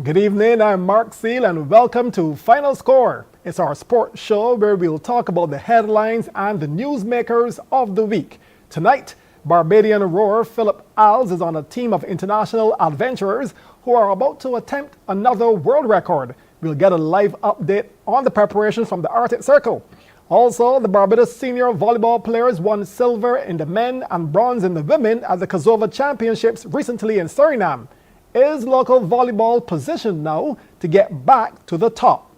Good evening, I'm Mark Seal and welcome to Final Score. It's our sports show where we'll talk about the headlines and the newsmakers of the week. Tonight, Barbadian rower Philip Alves is on a team of international adventurers who are about to attempt another world record. We'll get a live update on the preparations from the Arctic Circle. Also, the Barbados senior volleyball players won silver in the men and bronze in the women at the Kosovo Championships recently in Suriname. Is local volleyball positioned now to get back to the top?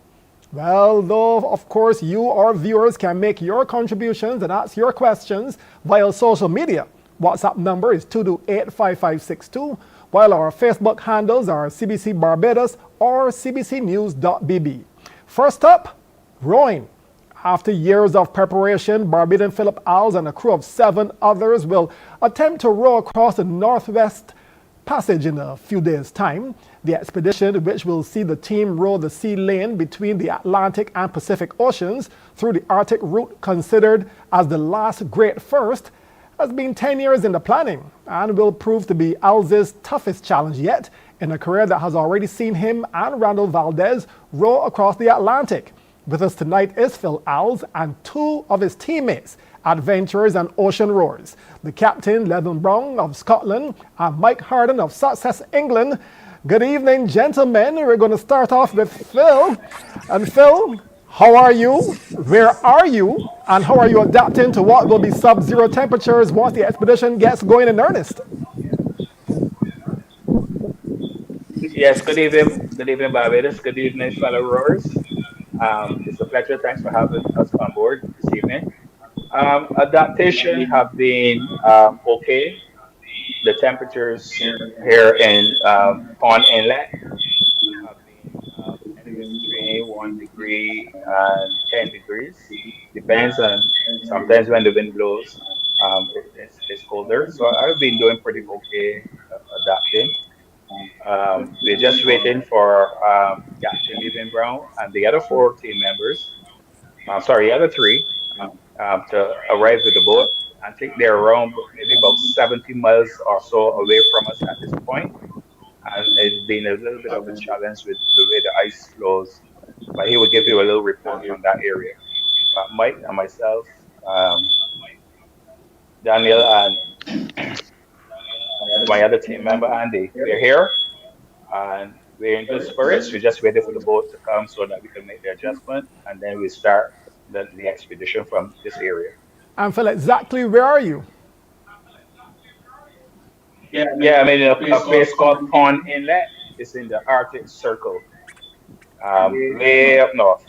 Well, though, of course, you, our viewers, can make your contributions and ask your questions via social media. WhatsApp number is 2285562, while our Facebook handles are CBC Barbados or cbcnews.bb. First up, rowing. After years of preparation, Barbadian Philip Alves and a crew of 7 others will attempt to row across the Northwest Passage in a few days' time. The expedition, which will see the team row the sea lane between the Atlantic and Pacific Oceans through the Arctic route considered as the last great first, has been 10 years in the planning and will prove to be Alves' toughest challenge yet in a career that has already seen him and Randall Valdez row across the Atlantic. With us tonight is Phil Alves and 2 of his teammates, adventurers and ocean rowers. The captain, Levin Brown of Scotland, and Mike Harden of Sussex, England. Good evening, gentlemen. We're going to start off with Phil. And Phil, how are you? Where are you? And how are you adapting to what will be sub-zero temperatures once the expedition gets going in earnest? Yes, good evening. Good evening, Barbados. Good evening, fellow rowers. It's a pleasure. Thanks for having us on board this evening. Adaptation have been okay. The temperatures here in Pond Inlet have been anywhere between 1 degree and 10 degrees. Depends on sometimes when the wind blows, it's colder. So I've been doing pretty okay adapting. We're just waiting for Captain Levin Brown and the other 4 team members. The other 3. To arrive with the boat. I think they're around maybe about 70 miles or so away from us at this point. And it's been a little bit of a challenge with the way the ice flows. But he will give you a little report on that area. But Mike and myself, Daniel and my other team member, Andy, we're here. And we're in good spirits. We're just waiting for the boat to come so that we can make the adjustment. And then we start the expedition from this area. And Phil, exactly where are you? I'm in a place called Pond Inlet. It's in the Arctic Circle, way up north.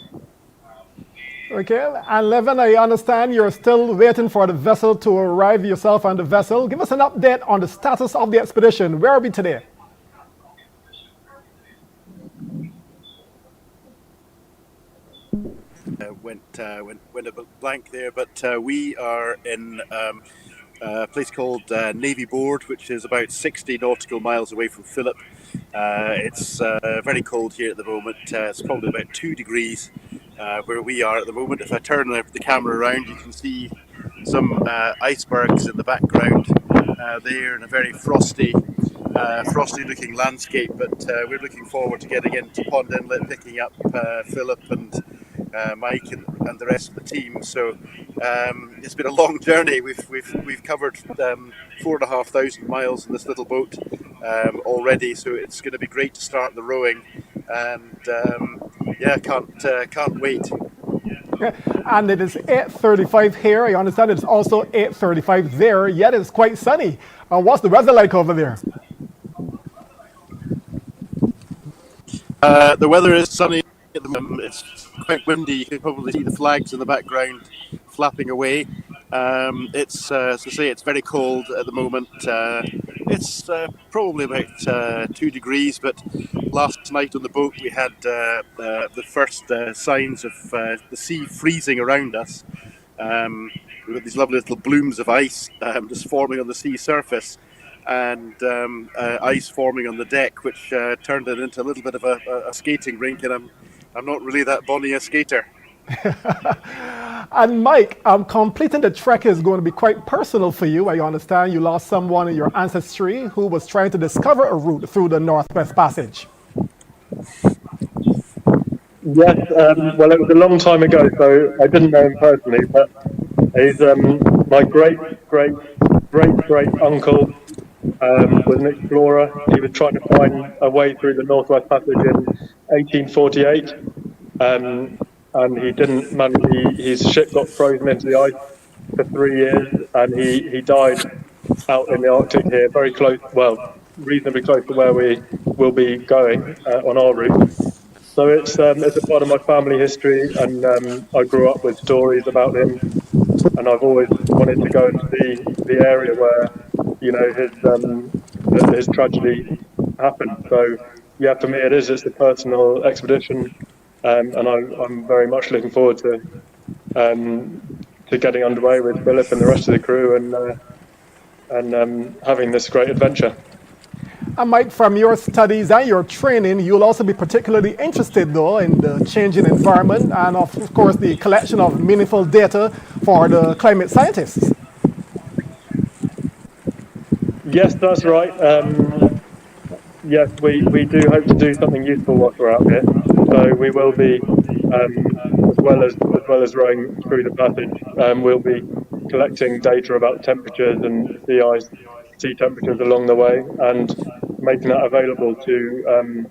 Okay, and Levin, I understand you're still waiting for the vessel to arrive, yourself and the vessel. Give us an update on the status of the expedition. Where are we today? Went a bit blank there, but we are in a place called Navy Board, which is about 60 nautical miles away from Phillip. It's very cold here at the moment. It's probably about 2 degrees where we are at the moment. If I turn the camera around, you can see some icebergs in the background there, in a very frosty looking landscape. But we're looking forward to getting into Pond Inlet, picking up Philip and Mike and the rest of the team. So it's been a long journey. We've covered 4,500 miles in this little boat already. So it's going to be great to start the rowing, and can't wait. Okay. And it is 8:35 here. I understand it's also 8:35 there. Yet it's quite sunny. What's the weather like over there? The weather is sunny. It's quite windy. You can probably see the flags in the background flapping away. It's as I say, it's very cold at the moment. It's probably about 2 degrees, but last night on the boat we had the first signs of the sea freezing around us. We've got these lovely little blooms of ice just forming on the sea surface, and ice forming on the deck, which turned it into a little bit of a skating rink, and I'm not really that bonny a skater. And Mike, completing the trek is going to be quite personal for you. I understand you lost someone in your ancestry who was trying to discover a route through the Northwest Passage. Yes, well, it was a long time ago, so I didn't know him personally, but he's my great uncle. Was an explorer. He was trying to find a way through the Northwest Passage in 1848, and he didn't manage. His ship got frozen into the ice for 3 years, and he died out in the Arctic here, very close, well, reasonably close to where we will be going on our route. So it's a part of my family history, and I grew up with stories about him, and I've always wanted to go and see the area where his tragedy happened. So yeah, for me it's a personal expedition, and I'm very much looking forward to getting underway with Philip and the rest of the crew and having this great adventure. And Mike, from your studies and your training, you'll also be particularly interested, though, in the changing environment and, of course, the collection of meaningful data for the climate scientists. Yes, that's right. Yes, we do hope to do something useful whilst we're out here. So we will be, as well as rowing through the passage, we'll be collecting data about temperatures and sea temperatures along the way, and making that available to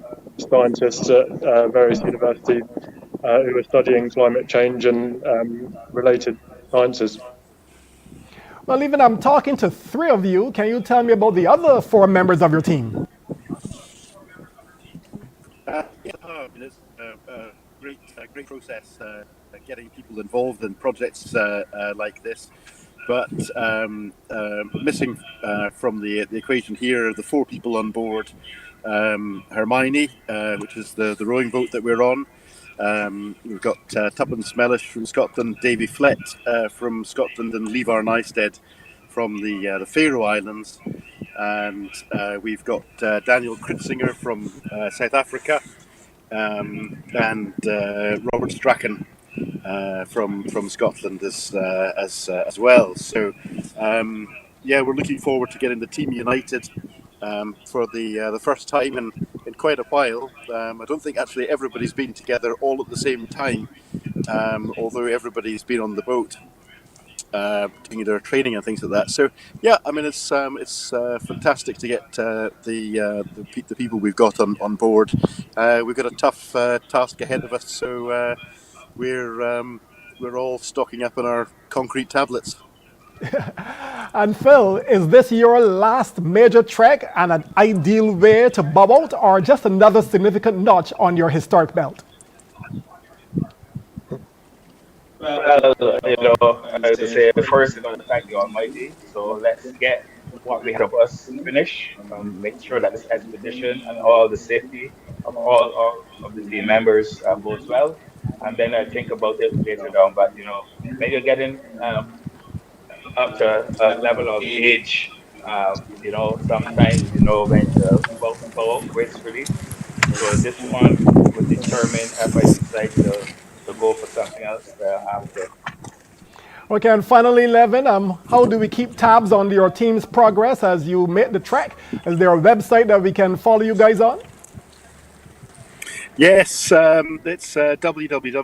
scientists at various universities who are studying climate change and related sciences. Well, even I'm talking to three of you. Can you tell me about the other four members of your team? I mean, it's a great process getting people involved in projects like this. But missing from the equation here are the four people on board. Hermione, which is the rowing boat that we're on. We've got Tuppence Mellish from Scotland, Davy Flett from Scotland, and Levar Nystad from the Faroe Islands. And we've got Daniel Kritzinger from South Africa, and Robert Strachan from Scotland as well. So yeah, we're looking forward to getting the team united for the first time in quite a while. I don't think actually everybody's been together all at the same time, although everybody's been on the boat. Doing their training and things like that. So yeah, I mean it's fantastic to get the people we've got on board. We've got a tough task ahead of us, so we're all stocking up on our concrete tablets. And Phil, is this your last major trek and an ideal way to bob out, or just another significant notch on your historic belt? Well, I would say first, thank the Almighty. So let's get what we have of us finished, make sure that this expedition and all the safety of all of the team members goes well. And then I think about it later down. But when you're getting up to a level of age, sometimes you know when to bow out gracefully. So this one would determine if I decide to go for something else after. Okay, and finally, Levin, how do we keep tabs on your team's progress as you make the trek? Is there a website that we can follow you guys on? Yes, it's www.nwp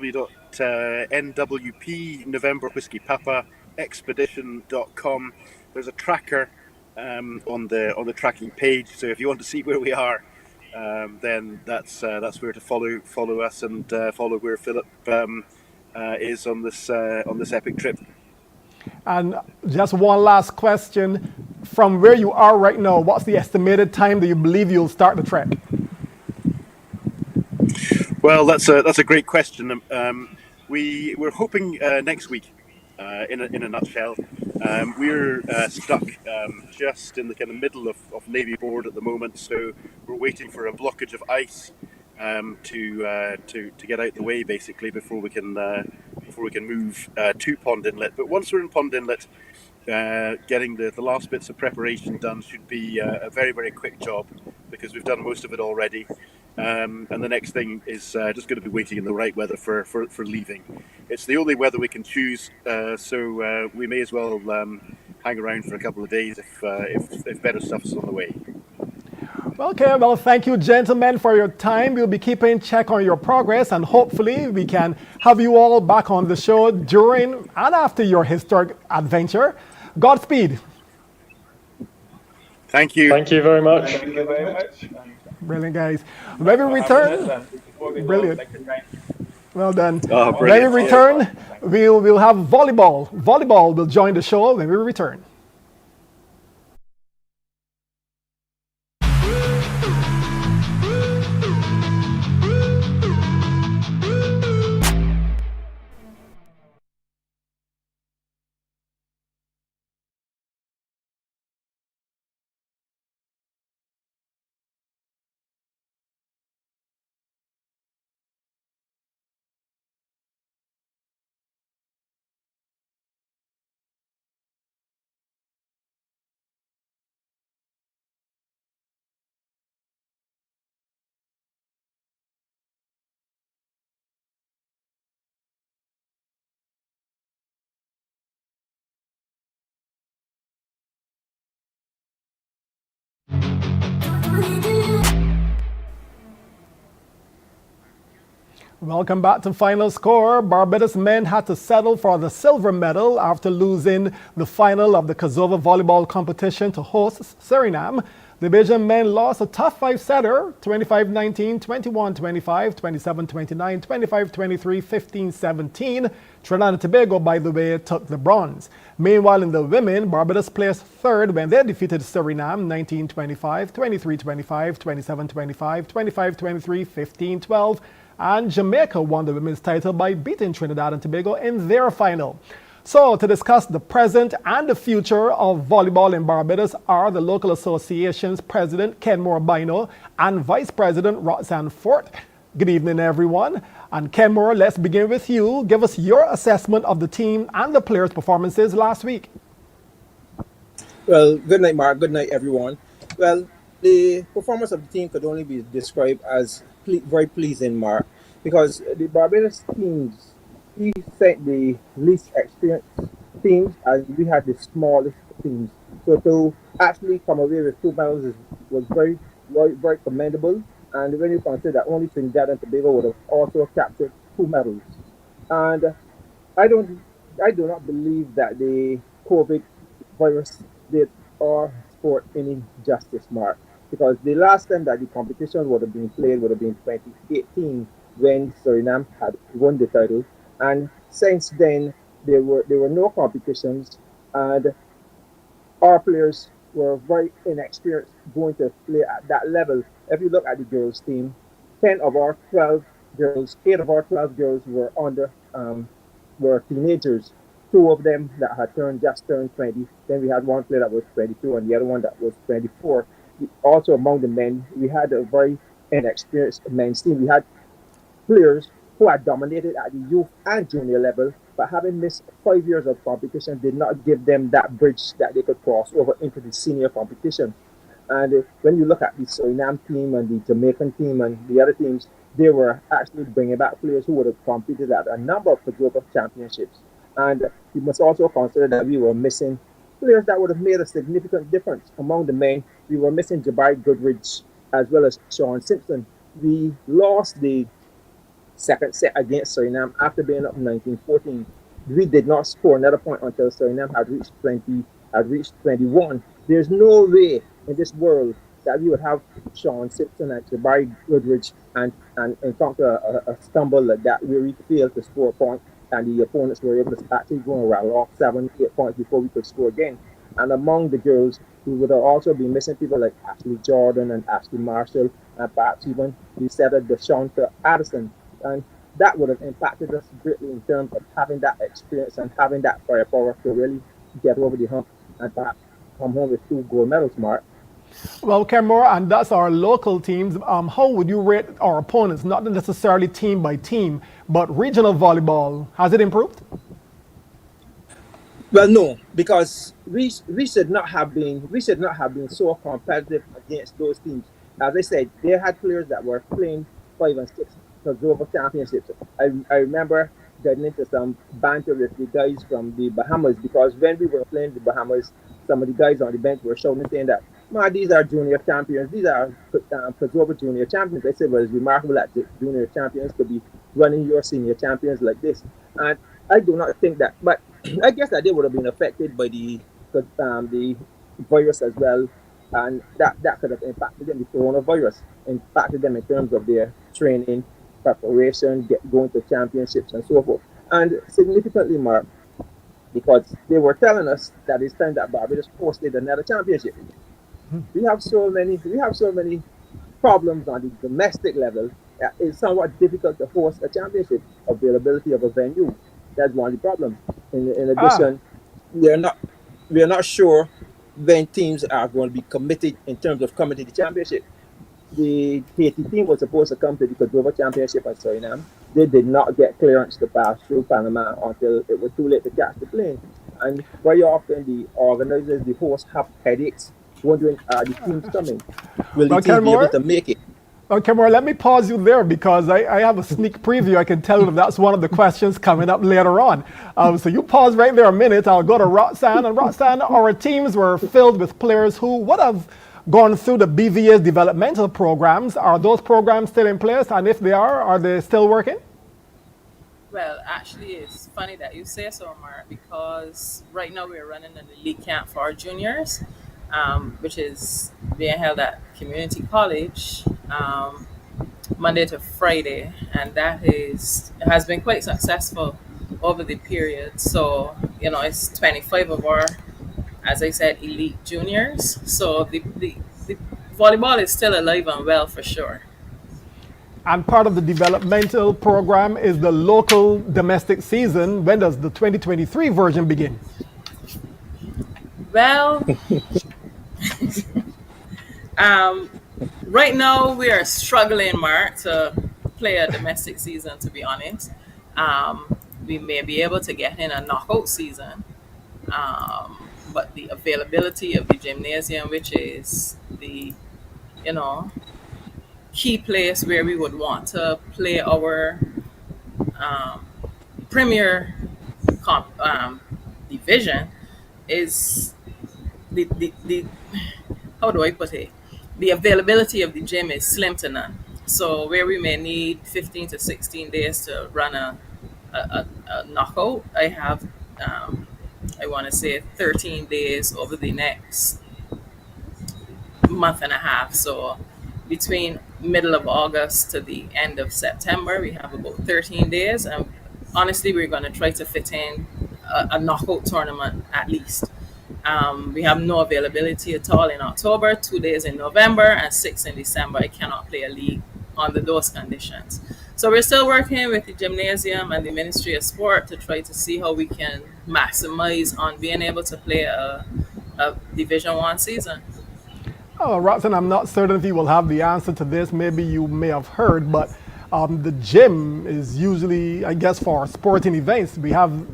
November Whiskey Papa expedition.com. There's a tracker on the tracking page, so if you want to see where we are, then that's where to follow us and follow where Philip is on this epic trip. And just one last question. From where you are right now, what's the estimated time that you believe you'll start the trek? Well, that's a great question. We're hoping next week. In a nutshell, we're stuck just in the kind of middle of Navy Board at the moment, so we're waiting for a blockage of ice to get out the way, basically, before we can move to Pond Inlet. But once we're in Pond Inlet, getting the last bits of preparation done should be a very, very quick job, because we've done most of it already. And the next thing is just going to be waiting in the right weather for leaving. It's the only weather we can choose, so we may as well hang around for a couple of days if better stuff is on the way. Okay, well, thank you, gentlemen, for your time. We'll be keeping check on your progress, and hopefully, we can have you all back on the show during and after your historic adventure. Godspeed. Thank you. Thank you very much. Thank you very much, and Brilliant, guys. When thanks we for having us. return, And before we go, I'd brilliant. like to thank Well done. Oh, all the When brilliant. we Cheers. return, Thanks. we'll have volleyball. Volleyball will join the show when we return. Welcome back to Final Score. Barbados men had to settle for the silver medal after losing the final of the Kosovo volleyball competition to hosts Suriname. The Belgian men lost a tough five-setter, 25-19, 21-25, 27-29, 25-23, 15-17. Trinidad and Tobago, by the way, took the bronze. Meanwhile, in the women, Barbados placed third when they defeated Suriname 19-25, 23-25, 27-25, 25-23, 15-12. And Jamaica won the women's title by beating Trinidad and Tobago in their final. So, to discuss the present and the future of volleyball in Barbados are the local association's president, Kenmore Bino, and vice president, Roxanne Fort. Good evening, everyone. And Kenmore, let's begin with you. Give us your assessment of the team and the players' performances last week. Well, good night, Mark. Good night, everyone. Well, the performance of the team could only be described as very pleasing, Mark, because the Barbados teams, we sent the least experienced teams, and we had the smallest teams. So to actually come away with two medals was very commendable. And when you consider that only Trinidad and Tobago would have also captured two medals, and I don't, I do not believe that the COVID virus did our sport any justice, Mark, because the last time that the competition would have been played would have been 2018 when Suriname had won the title, and since then there were no competitions, and our players were very inexperienced going to play at that level. If you look at the girls' team, 10 of our 12 girls, 8 of our 12 girls were teenagers. Two of them that had just turned 20. Then we had one player that was 22 and the other one that was 24. Also among the men, we had a very inexperienced men's team. We had players who had dominated at the youth and junior level, but having missed 5 years of competition did not give them that bridge that they could cross over into the senior competition. And when you look at the Suriname team and the Jamaican team and the other teams, they were actually bringing back players who would have competed at a number of Kosovo championships. And you must also consider that we were missing players that would have made a significant difference. Among the men, we were missing Jabari Goodrich as well as Sean Simpson. We lost the second set against Suriname after being up 19-14. We did not score another point until Suriname had reached 21. There's no way in this world that we would have Sean Simpson and Jabari Goodrich and encounter a stumble like that where we failed to score a point and the opponents were able to actually go and rattle off 7-8 points before we could score again. And among the girls, we would have also been missing people like Ashley Jordan and Ashley Marshall and perhaps even the setter Deshonta Addison. And that would have impacted us greatly in terms of having that experience and having that firepower to really get over the hump and perhaps come home with 2 gold medals, Mark. Well, Kenmore, and that's our local teams. How would you rate our opponents, not necessarily team by team, but regional volleyball? Has it improved? Well, no, because we should not have been so competitive against those teams. As I said, they had players that were playing 5 and 6 Kosovo championships. I remember getting into some banter with the guys from the Bahamas because when we were playing the Bahamas, some of the guys on the bench were shouting saying that Ma, these are junior champions. These are Kosovo junior champions. I said, well, it's remarkable that the junior champions could be running your senior champions like this. And I do not think that, but I guess that they would have been affected by the virus as well, and that could have impacted them. The coronavirus impacted them in terms of their training, preparation, going to championships and so forth. And significantly, Mark, because they were telling us that it's time that Barbados hosted another championship. We have so many problems on the domestic level that it's somewhat difficult to host a championship. Availability of a venue, that's one of the problems. In Ah, addition, we are not we are not sure when teams are going to be committed in terms of coming to the championship. The Haiti team was supposed to come to the Kosovo Championship at Suriname. They did not get clearance to pass through Panama until it was too late to catch the plane. And very often the organizers, the hosts, have headaches, wondering, are the teams coming? Will the well, teams be able Kenmore, to make it? okay, more. Let me pause you there because I have a sneak preview. I can tell you that that's one of the questions coming up later on. So you pause right there a minute. I'll go to Roxanne. And Roxanne, our teams were filled with players who would have gone through the BVA's developmental programs. Are those programs still in place? And if they are they still working? Well, actually, it's funny that you say so, Mark, because right now we're running an elite camp for our juniors, which is being held at community college Monday to Friday, and that is has been quite successful over the period. So it's 25 of our, as I said, elite juniors. So the volleyball is still alive and well for sure. And part of the developmental program is the local domestic season. When does the 2023 version begin? Well, um, right now we are struggling, Mark, to play a domestic season. To be honest, we may be able to get in a knockout season, but the availability of the gymnasium, which is the you know key place where we would want to play our um, premier division, is the how do I put it? The availability of the gym is slim to none. So where we may need 15 to 16 days to run a knockout, I have I want to say 13 days over the next month and a half. So between middle of August to the end of September, we have about 13 days. And honestly, we're going to try to fit in a knockout tournament at least. We have no availability at all in October, 2 days in November, and six in December. I cannot play a league under those conditions. So we're still working with the gymnasium and the Ministry of Sport to try to see how we can maximize on being able to play a Division One season. Oh, Roxanne, I'm not certain if you will have the answer to this. Maybe you may have heard, but the gym is usually, I guess, for sporting events. We have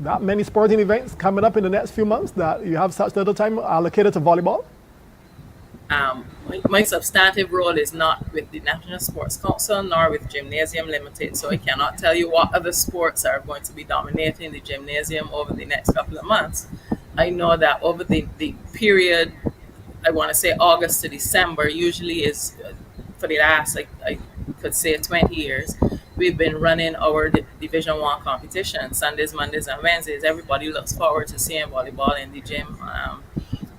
that many sporting events coming up in the next few months that you have such little time allocated to volleyball. My substantive role is not with the National Sports Council nor with Gymnasium Limited, so I cannot tell you what other sports are going to be dominating the gymnasium over the next couple of months. I know that over the period, I want to say August to December, usually is for the last, like I could say, 20 years. We've been running our Division One competition Sundays, Mondays, and Wednesdays. Everybody looks forward to seeing volleyball in the gym.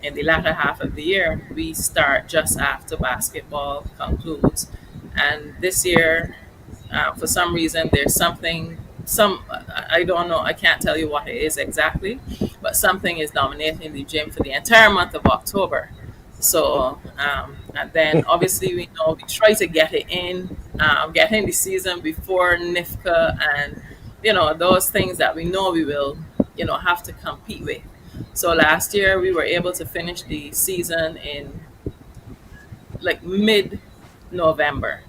In the latter half of the year, we start just after basketball concludes. And this year, for some reason, there's something, I don't know, I can't tell you what it is exactly, but something is dominating the gym for the entire month of October. So, and then obviously we know we try to get in the season before NIFCA and, those things that we know we will, have to compete with. So last year we were able to finish the season in like mid-November.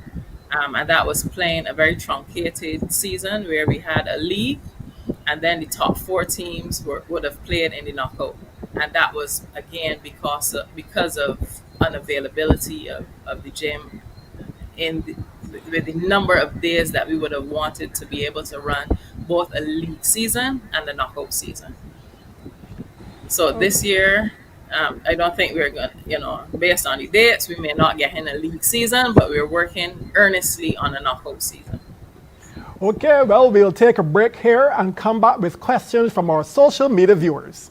And that was playing a very truncated season where we had a league and then the top four teams would have played in the knockout. And that was again because of unavailability of the gym in with the number of days that we would have wanted to be able to run both a league season and a knockout season. So this year, I don't think we're going to, based on the dates, we may not get in a league season, but we're working earnestly on a knockout season. Okay, well, we'll take a break here and come back with questions from our social media viewers.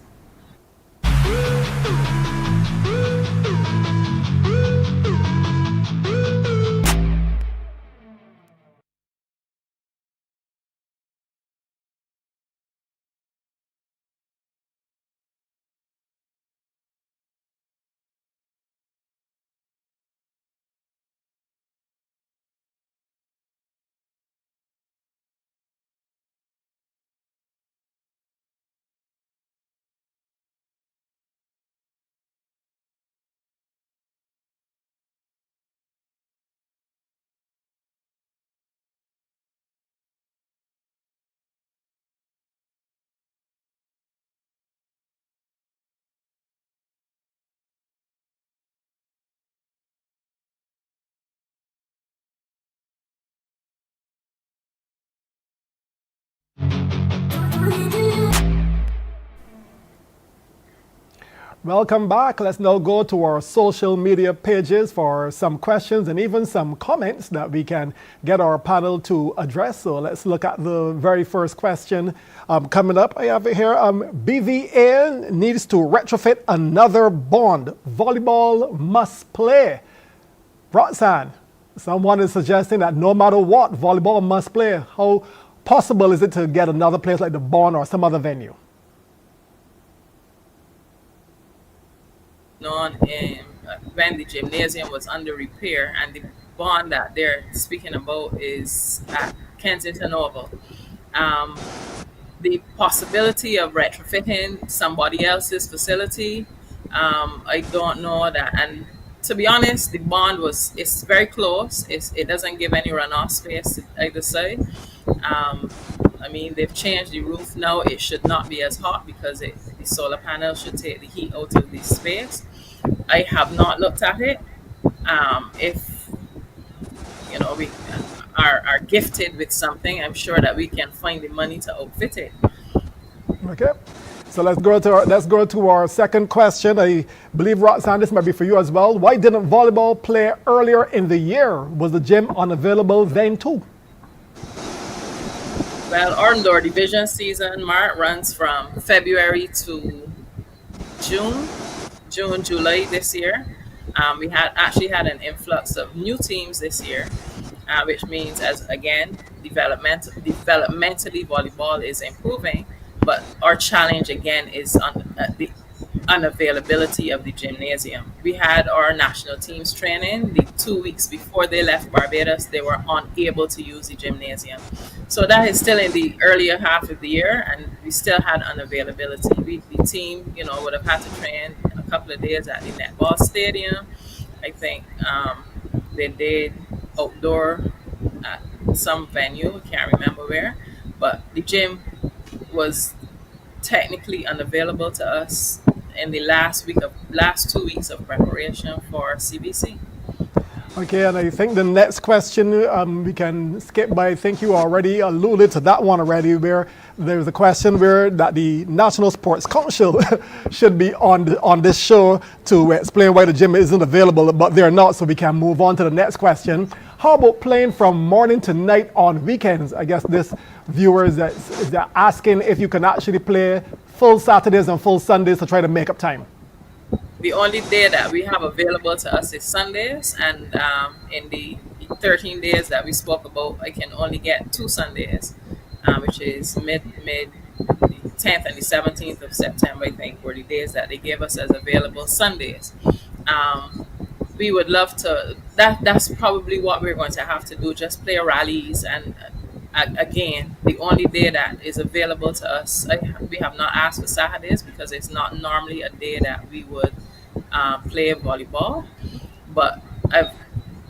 Welcome back. Let's now go to our social media pages for some questions and even some comments that we can get our panel to address. So let's look at the very first question coming up. I have it here. BVA needs to retrofit another bond. Volleyball must play. Roxanne, someone is suggesting that no matter what, volleyball must play. How possible is it to get another place like the bond or some other venue? On when the gymnasium was under repair, and the bond that they're speaking about is at Kensington Oval. The possibility of retrofitting somebody else's facility, I don't know that. And to be honest, the bond it's very close. It doesn't give any runoff space to either side. I mean, they've changed the roof now. It should not be as hot because the solar panel should take the heat out of the space. I have not looked at it. If we are gifted with something, I'm sure that we can find the money to outfit it. Okay, so let's go to our second question. I believe, Roxanne, this might be for you as well. Why didn't volleyball play earlier in the year? Was the gym unavailable then too? Well, our indoor division season, Mark, runs from February to June, July this year. We actually had an influx of new teams this year, which means, as again, developmentally volleyball is improving, but our challenge again is on the unavailability of the gymnasium. We had our national teams training. The 2 weeks before they left Barbados, they were unable to use the gymnasium. So that is still in the earlier half of the year, and we still had unavailability. The team, would have had to train a couple of days at the netball stadium. I think they did outdoor at some venue, I can't remember where, but the gym was technically unavailable to us in the last 2 weeks of preparation for CBC. Okay, and I think the next question we can skip by. I think you already alluded to that one already, where there's a question where that the National Sports Council should be on this show to explain why the gym isn't available, but they're not, so we can move on to the next question. How about playing from morning to night on weekends? I guess this viewer is asking if you can actually play full Saturdays and full Sundays to try to make up time. The only day that we have available to us is Sundays, and in the 13 days that we spoke about, I can only get 2 Sundays, which is mid 10th and the 17th of September, I think, were the days that they gave us as available Sundays. We would love to, that's probably what we're going to have to do, just play rallies. And again, the only day that is available to us, we have not asked for Saturdays because it's not normally a day that we would play volleyball. But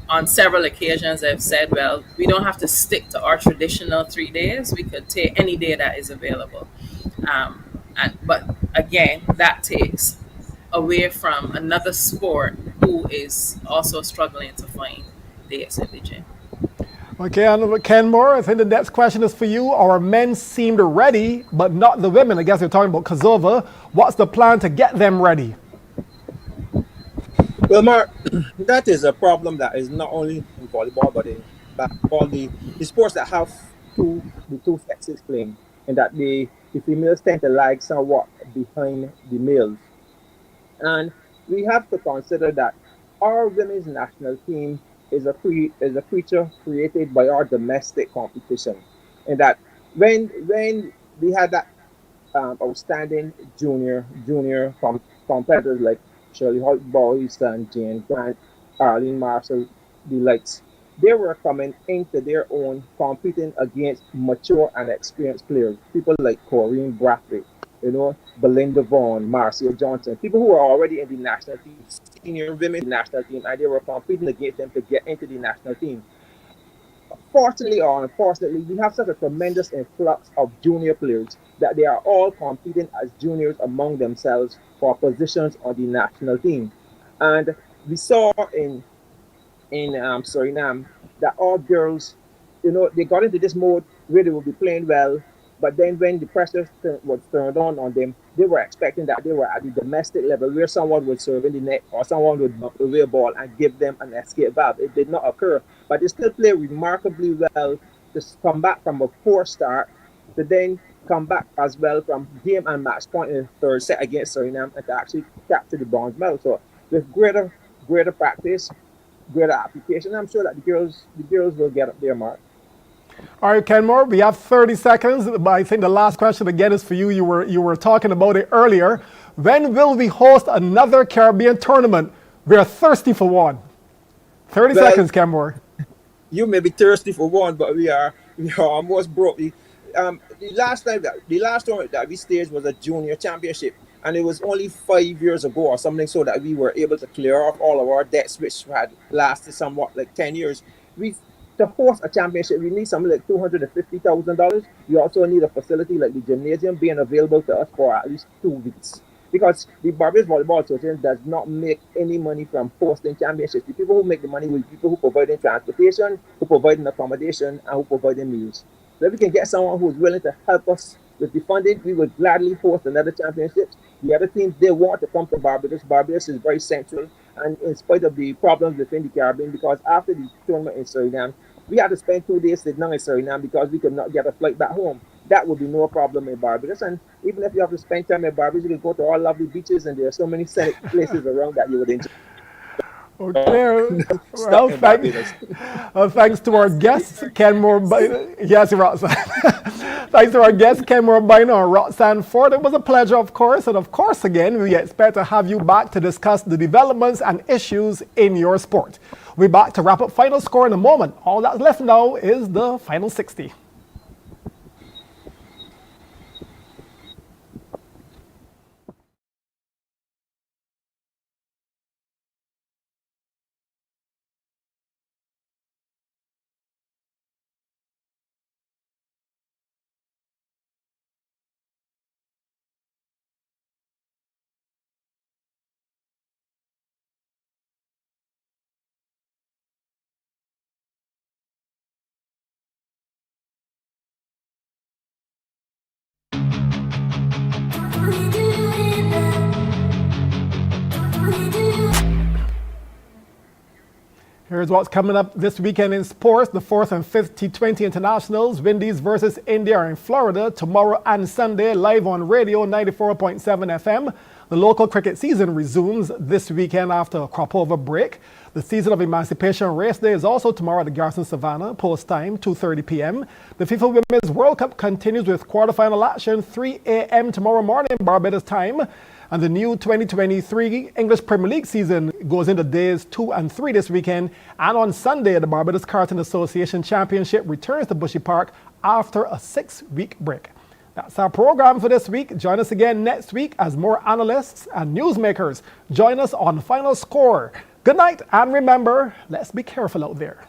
on several occasions I've said, well, we don't have to stick to our traditional 3 days. We could take any day that is available. But again, that takes away from another sport who is also struggling to find days in the gym. Okay, and Ken Moore, I think the next question is for you. Our men seemed ready, but not the women. I guess you're talking about Kosovo. What's the plan to get them ready? Well, Mark, that is a problem that is not only in volleyball but in basketball. The sports that have the two sexes playing, and that the females tend to lag somewhat behind the males. And we have to consider that our women's national team is a creature created by our domestic competition, and that when we had that outstanding junior competitors like Shirley Holt Boyce and Jane Grant, Arlene Marshall, the likes. They were coming into their own, competing against mature and experienced players. People like Corinne Brathwaite, Belinda Vaughn, Marcia Johnson, people who were already in the national team, senior women national team, and they were competing against them to get into the national team. Fortunately or unfortunately, we have such a tremendous influx of junior players that they are all competing as juniors among themselves for positions on the national team. And we saw in Suriname that all girls, they got into this mode where they would be playing well, but then when the pressure was turned on them, they were expecting that they were at the domestic level where someone would serve in the net or someone would knock away a ball and give them an escape valve. It did not occur, but they still play remarkably well to come back from a poor start to then come back as well from game and match point in the third set against Suriname and to actually capture the bronze medal. So with greater practice, greater application, I'm sure that the girls will get up there, Mark. All right, Kenmore, we have 30 seconds, but I think the last question again is for you. You were talking about it earlier. When will we host another Caribbean tournament? We're thirsty for one. 30 seconds, Kenmore. You may be thirsty for one, but we are almost broke. The last tournament that we staged was a junior championship, and it was only 5 years ago or something, so that we were able to clear off all of our debts, which had lasted somewhat like 10 years. We To host a championship, we need something like $250,000. We also need a facility like the gymnasium being available to us for at least 2 weeks. Because the Barbados Volleyball Association does not make any money from hosting championships. The people who make the money will be people who provide transportation, who provide accommodation, and who provide meals. So if we can get someone who is willing to help us with the funding, we would gladly host another championship. The other teams, they want to come to Barbados. Barbados is very central, and in spite of the problems within the Caribbean, because after the tournament in Suriname, we had to spend 2 days sitting down in Suriname because we could not get a flight back home. That would be no problem in Barbados. And even if you have to spend time in Barbados, you can go to all lovely beaches, and there are so many scenic places around that you would enjoy. Okay. Thanks to our guests, Kenmore. Yes, Roxanne. Thanks to our guests, Kenmore Bino and Roxanne Ford. It was a pleasure, of course. And of course, again, we expect to have you back to discuss the developments and issues in your sport. We're back to wrap up Final Score in a moment. All that's left now is the Final 60. Here's what's coming up this weekend in sports. The 4th and 5th T20 Internationals, Windies versus India, are in Florida tomorrow and Sunday, live on radio 94.7 FM. The local cricket season resumes this weekend after a crop-over break. The season of Emancipation Race Day is also tomorrow at the Garrison Savannah, post time 2:30 p.m. The FIFA Women's World Cup continues with quarterfinal action 3 a.m. tomorrow morning, Barbados time. And the new 2023 English Premier League season goes into days 2 and 3 this weekend. And on Sunday, the Barbados Karting Association Championship returns to Bushy Park after a 6-week break. That's our program for this week. Join us again next week as more analysts and newsmakers join us on Final Score. Good night, and remember, let's be careful out there.